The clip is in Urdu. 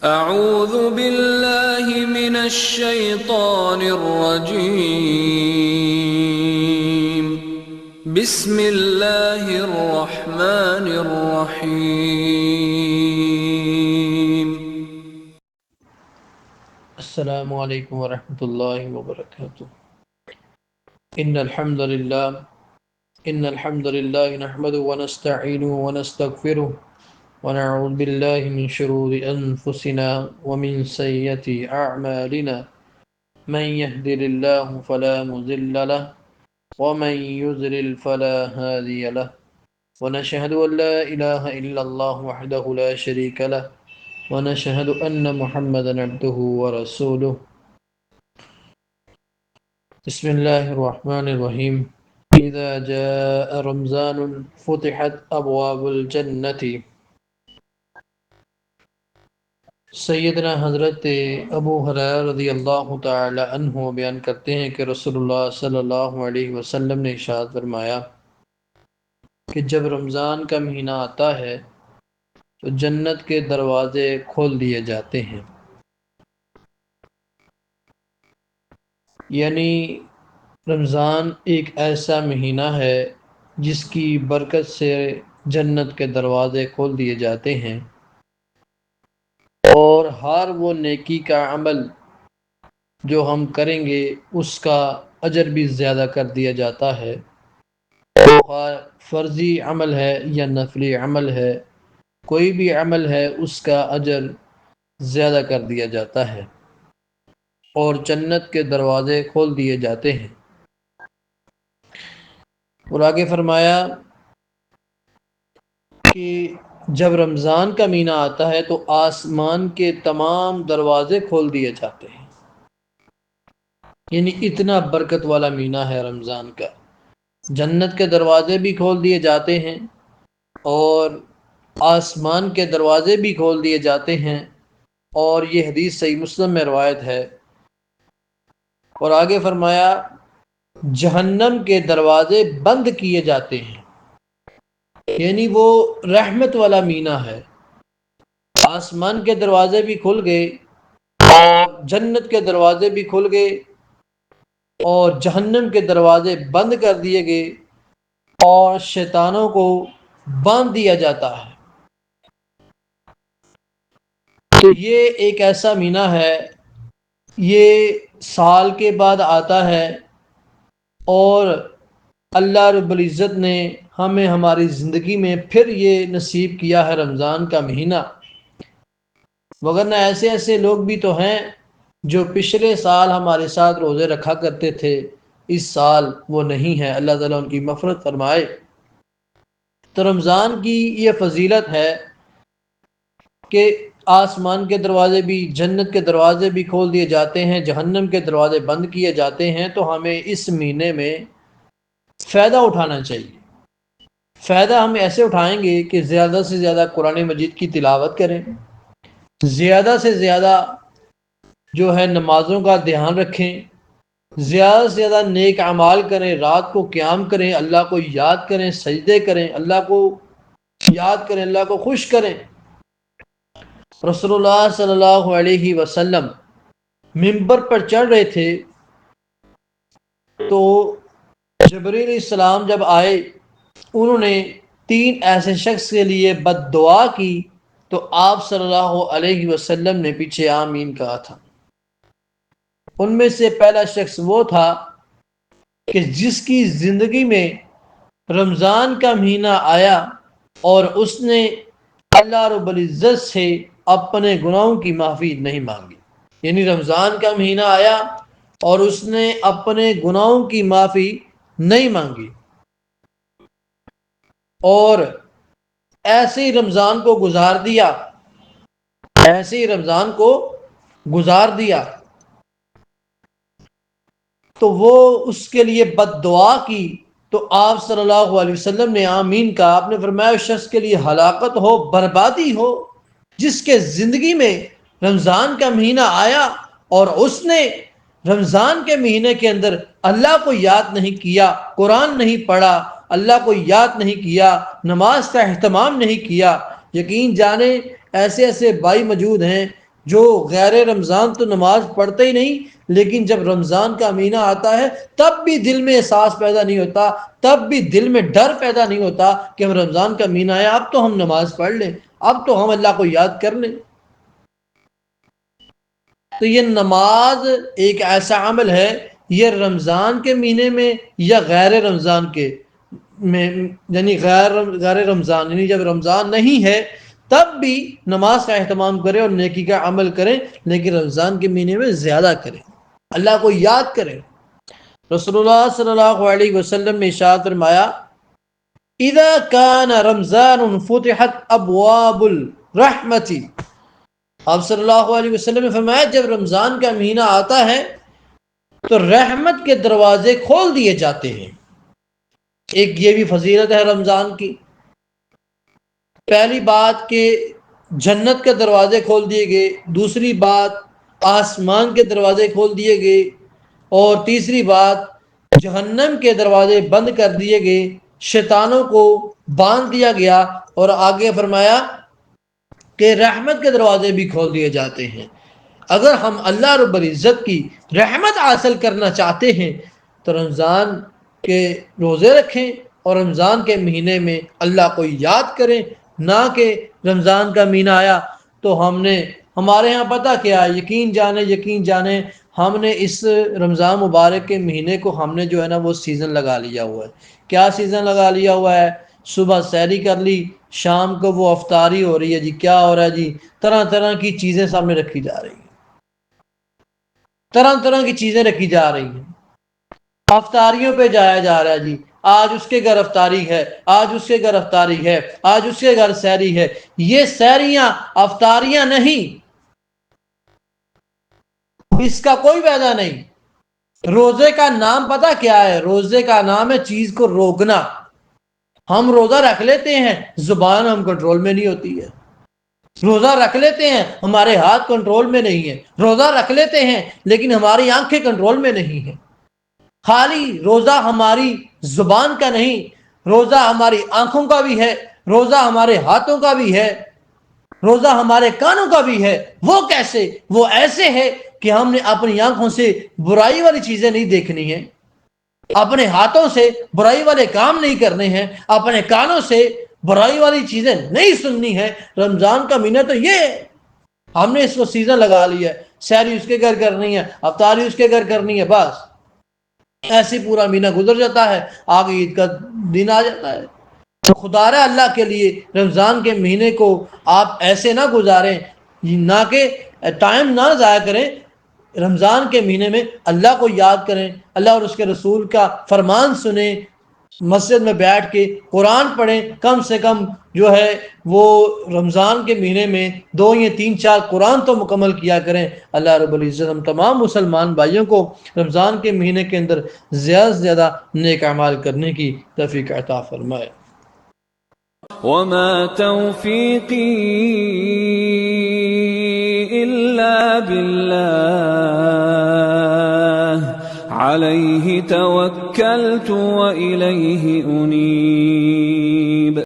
أعوذ بالله من الشيطان الرجيم. بسم الله الرحمن الرحيم. السلام علیکم ورحمۃ اللہ وبرکاتہ۔ ان الحمد للہ نحمده ونستعینه ونستغفره ونعوذ باللہ من شرور انفسنا ومن سیئات اعمالنا من يهد الله فلا مضل له ومن يضلل فلا هادي له ونشهد ان لا اله الا الله وحده لا شريك له ونشهد ان محمدا عبده ورسوله۔ بسم اللہ الرحمن الرحیم۔ اذا جاء رمضان فتحت ابواب الجنت۔ سیدنا حضرت ابو ہریرہ رضی اللہ تعالی عنہ بیان کرتے ہیں کہ رسول اللہ صلی اللہ علیہ وسلم نے ارشاد فرمایا کہ جب رمضان کا مہینہ آتا ہے تو جنت کے دروازے کھول دیے جاتے ہیں، یعنی رمضان ایک ایسا مہینہ ہے جس کی برکت سے جنت کے دروازے کھول دیے جاتے ہیں، اور ہر وہ نیکی کا عمل جو ہم کریں گے اس کا اجر بھی زیادہ کر دیا جاتا ہے، خواہ فرضی عمل ہے یا نفلی عمل ہے، کوئی بھی عمل ہے اس کا اجر زیادہ کر دیا جاتا ہے اور جنت کے دروازے کھول دیے جاتے ہیں۔ اور آگے فرمایا کہ جب رمضان کا مہینہ آتا ہے تو آسمان کے تمام دروازے کھول دیے جاتے ہیں، یعنی اتنا برکت والا مہینہ ہے رمضان کا۔ جنت کے دروازے بھی کھول دیے جاتے ہیں اور آسمان کے دروازے بھی کھول دیے جاتے ہیں، اور یہ حدیث صحیح مسلم میں روایت ہے۔ اور آگے فرمایا جہنم کے دروازے بند کیے جاتے ہیں، یعنی وہ رحمت والا مہینہ ہے۔ آسمان کے دروازے بھی کھل گئے اور جنت کے دروازے بھی کھل گئے اور جہنم کے دروازے بند کر دیے گئے اور شیطانوں کو باندھ دیا جاتا ہے۔ تو یہ ایک ایسا مہینہ ہے، یہ سال کے بعد آتا ہے، اور اللہ رب العزت نے ہمیں ہماری زندگی میں پھر یہ نصیب کیا ہے رمضان کا مہینہ، وگرنہ ایسے ایسے لوگ بھی تو ہیں جو پچھلے سال ہمارے ساتھ روزے رکھا کرتے تھے، اس سال وہ نہیں ہے، اللہ تعالیٰ ان کی مغفرت فرمائے۔ تو رمضان کی یہ فضیلت ہے کہ آسمان کے دروازے بھی، جنت کے دروازے بھی کھول دیے جاتے ہیں، جہنم کے دروازے بند کیے جاتے ہیں، تو ہمیں اس مہینے میں فائدہ اٹھانا چاہیے۔ فائدہ ہم ایسے اٹھائیں گے کہ زیادہ سے زیادہ قرآن مجید کی تلاوت کریں، زیادہ سے زیادہ جو ہے نمازوں کا دھیان رکھیں، زیادہ سے زیادہ نیک اعمال کریں، رات کو قیام کریں، اللہ کو یاد کریں، سجدے کریں، اللہ کو یاد کریں، اللہ کو خوش کریں۔ رسول اللہ صلی اللہ علیہ وسلم منبر پر چڑھ رہے تھے تو جبرائیل علیہ السلام جب آئے، انہوں نے 3 ایسے شخص کے لیے بد دعا کی تو آپ صلی اللہ علیہ وسلم نے پیچھے آمین کہا تھا۔ ان میں سے پہلا شخص وہ تھا کہ جس کی زندگی میں رمضان کا مہینہ آیا اور اس نے اللہ رب العزت سے اپنے گناہوں کی معافی نہیں مانگی، یعنی رمضان کا مہینہ آیا اور اس نے اپنے گناہوں کی معافی نہیں مانگی، اور ایسے ہی رمضان کو گزار دیا، ایسے ہی رمضان کو گزار دیا، تو وہ اس کے لیے بد دعا کی تو آپ صلی اللہ علیہ وسلم نے آمین کہا۔ آپ نے فرمایا اس شخص کے لیے ہلاکت ہو، بربادی ہو جس کے زندگی میں رمضان کا مہینہ آیا اور اس نے رمضان کے مہینے کے اندر اللہ کو یاد نہیں کیا، قرآن نہیں پڑھا، اللہ کو یاد نہیں کیا، نماز کا اہتمام نہیں کیا۔ یقین جانیں ایسے ایسے بھائی موجود ہیں جو غیر رمضان تو نماز پڑھتے ہی نہیں، لیکن جب رمضان کا مہینہ آتا ہے تب بھی دل میں احساس پیدا نہیں ہوتا، تب بھی دل میں ڈر پیدا نہیں ہوتا کہ ہم رمضان کا مہینہ ہے اب تو ہم نماز پڑھ لیں، اب تو ہم اللہ کو یاد کر لیں۔ تو یہ نماز ایک ایسا عمل ہے، یہ رمضان کے مہینے میں یا غیر رمضان کے میں، یعنی غیر رمضان، یعنی جب رمضان نہیں ہے تب بھی نماز کا اہتمام کریں اور نیکی کا عمل کریں، لیکن رمضان کے مہینے میں زیادہ کریں، اللہ کو یاد کریں۔ رسول اللہ صلی اللہ علیہ وسلم نے ارشاد فرمایا اذا كان رمضان فتحت ابواب الرحمت، آپ صلی اللہ علیہ وسلم نے فرمایا جب رمضان کا مہینہ آتا ہے تو رحمت کے دروازے کھول دیے جاتے ہیں۔ ایک یہ بھی فضیلت ہے رمضان کی، پہلی بات کہ جنت کے دروازے کھول دیے گئے، دوسری بات آسمان کے دروازے کھول دیے گئے، اور تیسری بات جہنم کے دروازے بند کر دیے گئے، شیطانوں کو باندھ دیا گیا، اور آگے فرمایا کہ رحمت کے دروازے بھی کھول دیے جاتے ہیں۔ اگر ہم اللہ رب العزت کی رحمت حاصل کرنا چاہتے ہیں تو رمضان کے روزے رکھیں اور رمضان کے مہینے میں اللہ کو یاد کریں، نہ کہ رمضان کا مہینہ آیا تو ہمارے ہاں پتہ کیا، یقین جانے ہم نے اس رمضان مبارک کے مہینے کو ہم نے جو ہے نا وہ سیزن لگا لیا ہوا ہے۔ کیا سیزن لگا لیا ہوا ہے؟ صبح سحری کر لی، شام کو وہ افطاری ہو رہی ہے جی، کیا ہو رہا ہے جی، طرح طرح کی چیزیں سامنے رکھی جا رہی ہیں، طرح طرح کی چیزیں رکھی جا رہی ہیں، افطاریوں پہ جایا جا رہا ہے جی، آج اس کے گھر افطاری ہے، آج اس کے گھر افطاری ہے، آج اس کے گھر سحری ہے۔ یہ سحریاں افطاریاں نہیں، اس کا کوئی فائدہ نہیں۔ روزے کا نام پتہ کیا ہے؟ روزے کا نام ہے چیز کو روکنا۔ ہم روزہ رکھ لیتے ہیں، زبان ہم کنٹرول میں نہیں ہوتی ہے، روزہ رکھ لیتے ہیں ہمارے ہاتھ کنٹرول میں نہیں ہے، روزہ رکھ لیتے ہیں لیکن ہماری آنکھیں کنٹرول میں نہیں ہیں۔ خالی روزہ ہماری زبان کا نہیں، روزہ ہماری آنکھوں کا بھی ہے، روزہ ہمارے ہاتھوں کا بھی ہے، روزہ ہمارے کانوں کا بھی ہے۔ وہ کیسے؟ وہ ایسے ہے کہ ہم نے اپنی آنکھوں سے برائی والی چیزیں نہیں دیکھنی ہیں، اپنے ہاتھوں سے برائی والے کام نہیں کرنے ہیں، اپنے کانوں سے برائی والی چیزیں نہیں سننی ہے۔ رمضان کا مہینہ تو یہ ہے، ہم نے اس کو سیزن لگا لیا ہے، سحری اس کے گھر کرنی ہے، افطاری اس کے گھر کرنی ہے، بس ایسے پورا مہینہ گزر جاتا ہے، آگے عید کا دن آ جاتا ہے۔ تو خدا رہا اللہ کے لیے رمضان کے مہینے کو آپ ایسے نہ گزاریں، نہ کہ ٹائم نہ ضائع کریں، رمضان کے مہینے میں اللہ کو یاد کریں، اللہ اور اس کے رسول کا فرمان سنیں، مسجد میں بیٹھ کے قرآن پڑھیں، کم سے کم جو ہے وہ رمضان کے مہینے میں 2 یا 3 4 قرآن تو مکمل کیا کریں۔ اللہ رب العزت ہم تمام مسلمان بھائیوں کو رمضان کے مہینے کے اندر زیادہ سے زیادہ نیک اعمال کرنے کی توفیق عطا فرمائے۔ وما توفيقي إلا بالله عليه توكلت وإليه أنيب۔